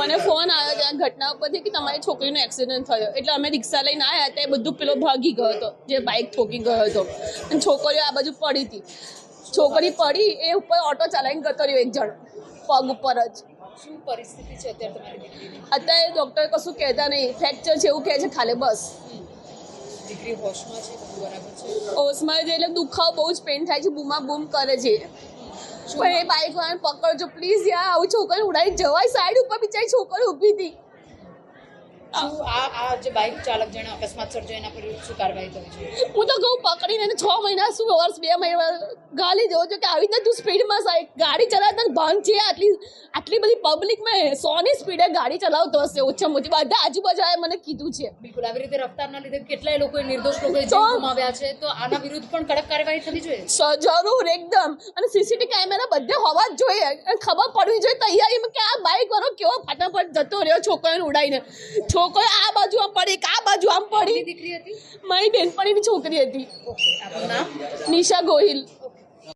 મને ફોન આવ્યો ત્યાં ઘટના ઉપરથી કે તમારી છોકરીનો એક્સિડન્ટ થયો, એટલે અમે રિક્ષા લઈને આવ્યા ત્યાં બધું પેલો ભાગી ગયો હતો જે બાઇક ઠોકી ગયો હતો, અને છોકરીઓ આ બાજુ પડી હતી. છોકરી પડી એ ઉપર ઓટો ચલાવીને જતો રહ્યો એક જણ પગ ઉપર જ. શું પરિસ્થિતિ છે અત્યારે તમારી દીકરીની? અત્યારે ડૉક્ટર કશું કહેતા નહીં, ફ્રેક્ચર છે એવું કહે છે ખાલી બસ. દીકરી હોશમાં છે? બધું બરાબર છે? ઓસમાં છે એટલે દુખાવો બહુ જ પેન થાય છે, બૂમા બૂમ કરે છે. પણ એ બાઇક વાળાને પકડજો પ્લીઝ યાર, આવું છોકરી ઉડાઈ જવાય. સાઈડ ઉપર બિચારી છોકરી ઊભી હતી. શું આ જે બાઇક ચાલક જેણે અકસ્માત સર્જ્યો એના પર શું કાર્યવાહી કરવી જોઈએ? હું તો કહું પકડીને 6 મહિના શું વર્ષ 2 મહિના ગાલી દેવો છો કે આવી રીતે તું સ્પીડમાં ગાડી ચલાવતા ભાન છે. આટલી બધી પબ્લિકમાં 100ની સ્પીડે ગાડી ચલાવતો હશે ઓછામાં ઓછી. બધા આજુબાજુ મને કીધું છે. બિલકુલ આવી રીતે રફતારના લીધે કેટલાય લોકોએ નિર્દોષ લોકોએ જીવ ગુમાવ્યા છે, તો આના વિરુદ્ધ પણ કડક કાર્યવાહી થવી જોઈએ. જરૂર એકદમ. અને સીસીટીવી કેમેરા બધે હોવા જ જોઈએ, અને ખબર પડવી જોઈએ તૈયારીમાં કે આ બાઇક વાળો કેવો ફટાફટ જતો રહ્યો છોકરીને ઉડાઈને. છોકરી આ બાજુ આમ પડી, આ બાજુ આમ પડી. દીકરી હતી? મારી બેનપણીની છોકરી હતી. ઓકે, આપનું નામ? નિશા ગોહિલ.